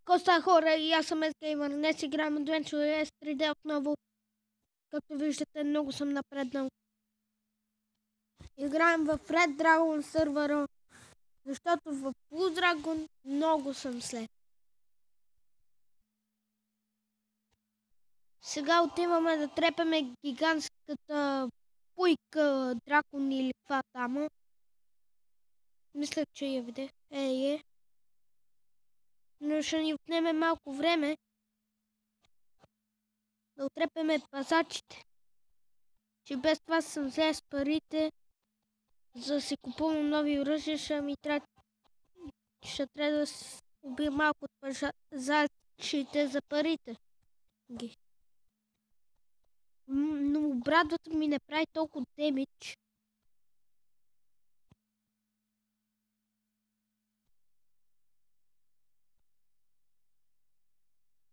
Коста хора, и аз съм SGamer. Днес играем Adventure S3D отново. Както виждате, много съм напреднал. Играем в Red Dragon сервера, защото в Blue Dragon много съм след. Сега отиваме да трепаме гигантската пуйка, дракон или каква там. Мисля, че я видях. Е. Но ще ни отнеме малко време да отрепеме пазачите. Че без това съм взел с парите, за да си купувам нови оръжия, ще трябва да убия малко от пазачите за парите. Но брадвата ми не прави толкова демидж.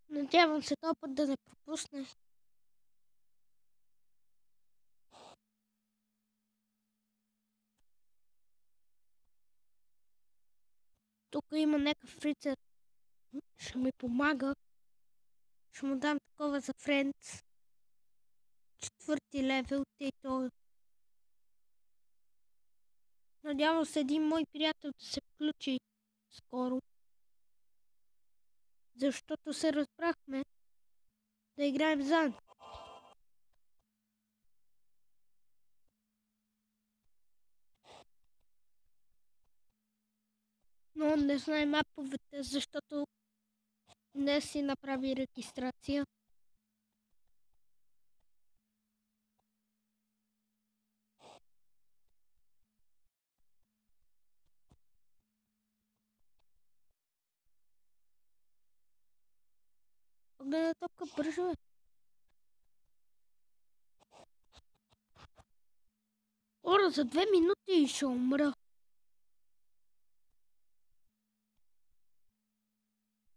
Надявам се този път да не пропусне. Тук има някакъв рицар. Ще ми помага. Ще му дам такова за Friends. 4 левел, и то. Надявам се един мой приятел да се включи скоро. Защото се разбрахме да играем заедно. Но не знаем маповете, защото не си направи регистрация. Гледай топка, бързо е. Ора, за 2 минути и ще умра.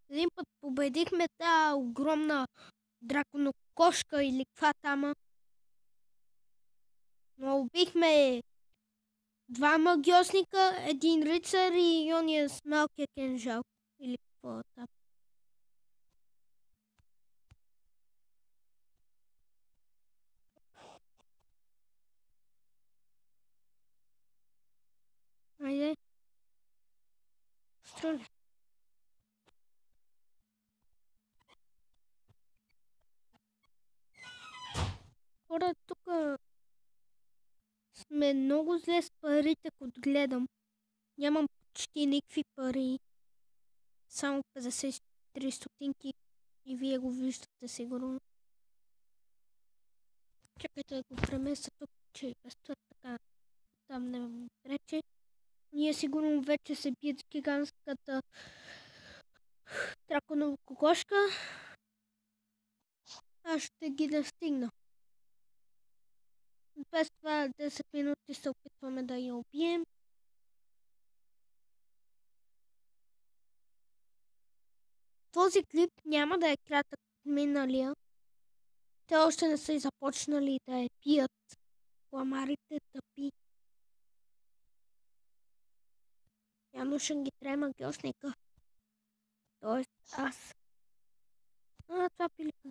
Един път победихме тази огромна драконокошка или каква тама. Но убихме 2 магиосника, един рицар и ония с малкия кинжал. Или какво е там. Айде. Стреляй. Хора, тук сме много зле с парите, като гледам. Нямам почти никакви пари. Само 53 стотинки и вие го виждате сигурно. Чакайте да го премеся тук, че без това така там не рече. Ние сигурно вече се бият с гигантската драконова кокошка. Аз ще ги настигна. Без това 10 минути се опитваме да я убием. Този клип няма да е кратък миналия. Те още не са и започнали да я пият. Ламарите тъпи. Явно ще ги трябва магиосника. Тоест аз. Това пилика.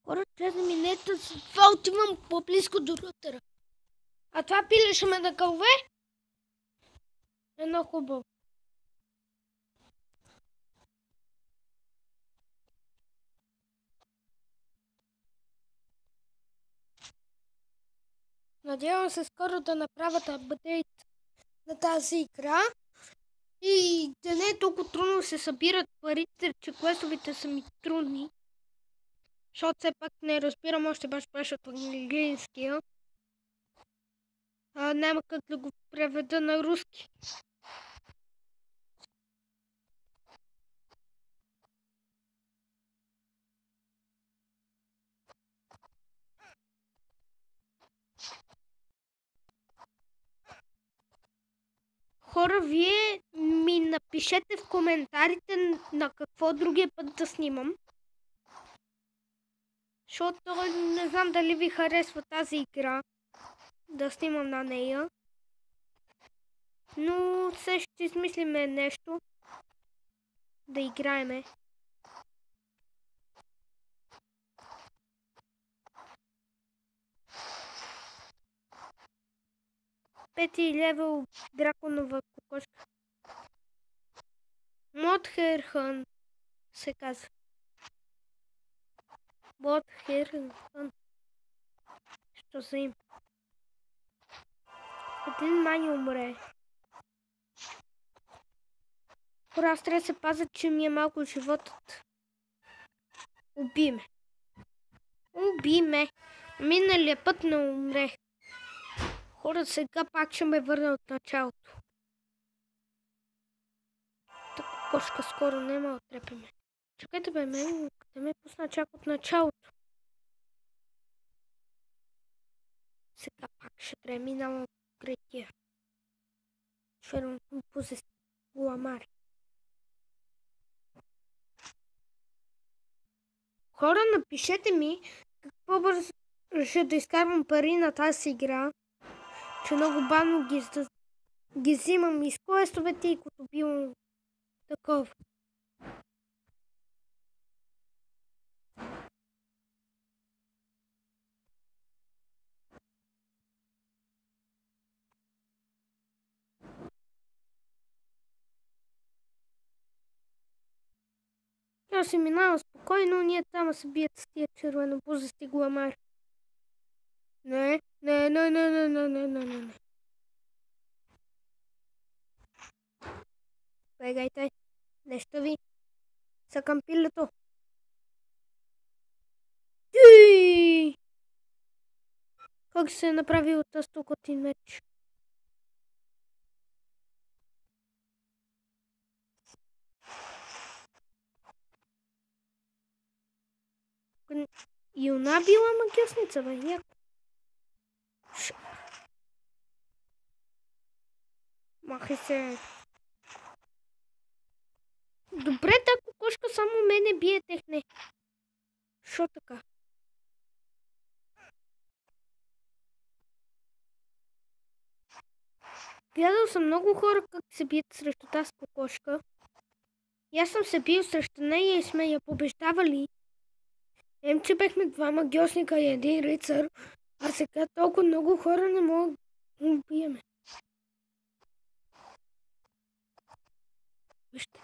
Хора, трябва да минете с това отивам по-близко до рутера. А това пиле ще ме накълве? Едно хубаво. Надявам се скоро да направят апдейт на тази игра. И да не е толкова трудно се събират парите, че квестовете са ми трудни. Защото все пак не разбирам още баш от английския. Няма как да го преведа на руски. Хора, вие ми напишете в коментарите на какво другия път да снимам. Защото не знам дали ви харесва тази игра. Да снимам на нея. Но сега ще измислиме нещо да играеме. Пети левел драконова кокошка. Мотхерхан се казва. Мотхерхан. Що за им? Един май умре. Хора, аз трябва да се пазя, че ми е малко животът. Уби ме. Уби ме. Миналия път не умрех. Хора, сега пак ще ме върна от началото. Така кошка скоро няма да трепеме. Чакайте бе, мен, къде ме пусна чак от началото. Сега пак ще трябва минала гретия. Шверно пузе гламари. Хора, напишете ми какво бързо ще да изкарвам пари на тази игра, че много бавно ги взимам из квестовете и като бивам такова. Тя се минава спокойно, ние там се бият с тия червенопузести гламари. Не. Бегайте. Нещо ви. Съкам пилето. Как се е направил тази токотин меч? И она била магиосница, бе. Яко. Махай се. Добре, та кокошка само мене бие техне. Шо така? Гледал съм много хора как се бият срещу тази кокошка. И аз съм се бил срещу нея и сме я побеждавали. Че бехме два магиосника и един рицар, а сега толкова много хора не могат да убиеме. Вижте.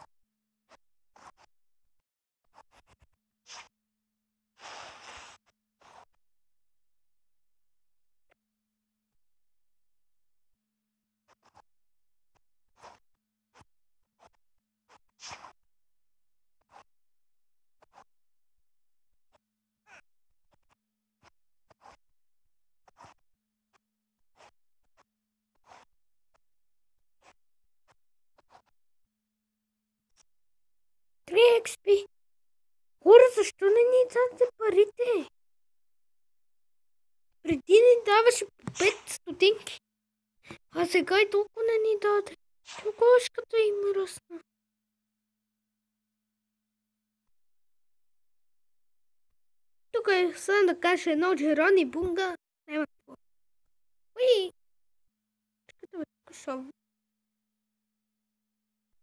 XP. Хора, защо не ни дадете парите? Преди ни даваше по 5 стотинки. А сега и толкова не ни даде. Кокошката им ръсна. Тук е само да кажа едно Джерони Бунга. Няма какво. Уи! Чакайте бе, кошово.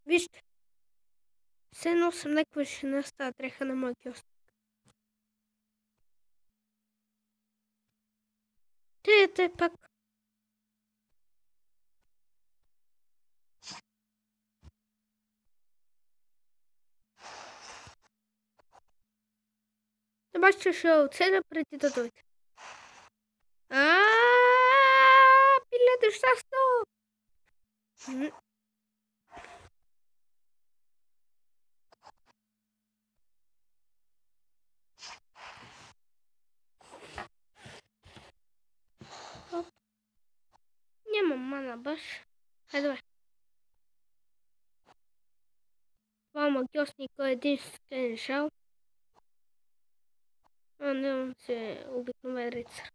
Вижте. Все едно съм някаква жена с тази дреха на магиост. Те пак. Обаче ще отседа преди да дойде. Пилето щастно! Нямам мана баш. Хайде бе. Това магиосника е единствен жал. А не, он се обикновен рицар.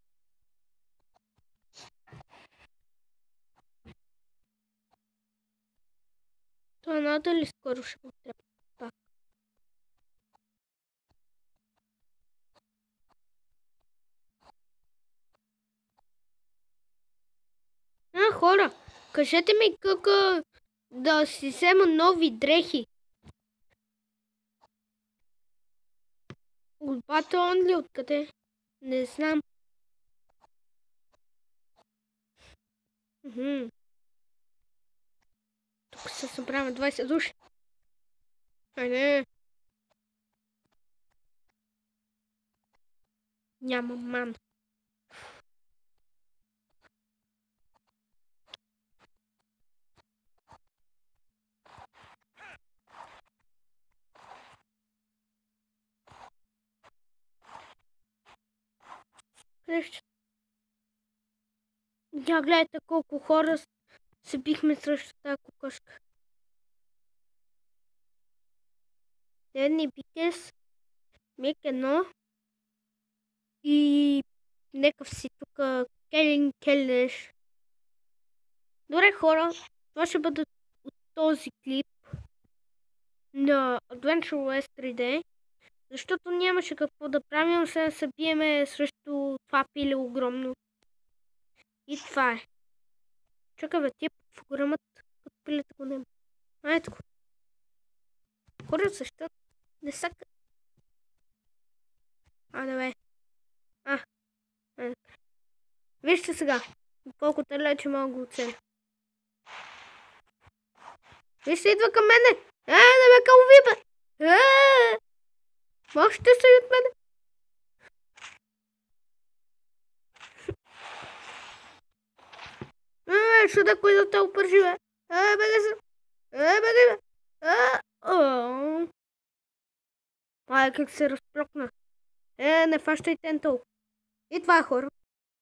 Това надали скоро ще му трябва пак. Хора! Кажете ми как да си взема нови дрехи. От Батон ли откъде? Не знам. Тук се събраме 20 души. Айде. Няма ман. Я гледайте колко хора се бихме срещу тази кокошка. Едни бикес, мек едно и некъв си тук келеш. Добре хора, това ще бъде от този клип на Adventure West 3D, защото нямаше какво да правим, сега се биеме срещу това пиле огромно. И това е. Чакай бе, тия в грамът, като пилета го нема. Ето го. Хора също не сака. Айде бе. Вижте сега, колко далече мога го оцеля. Вижте, идва към мене. Не ме кълви, бе. Можете се от мене. Шуда, кой да те опържи, бе. Бега се. Бега, бе. Как се разплокна. Не фащайте толкова. И това е хора.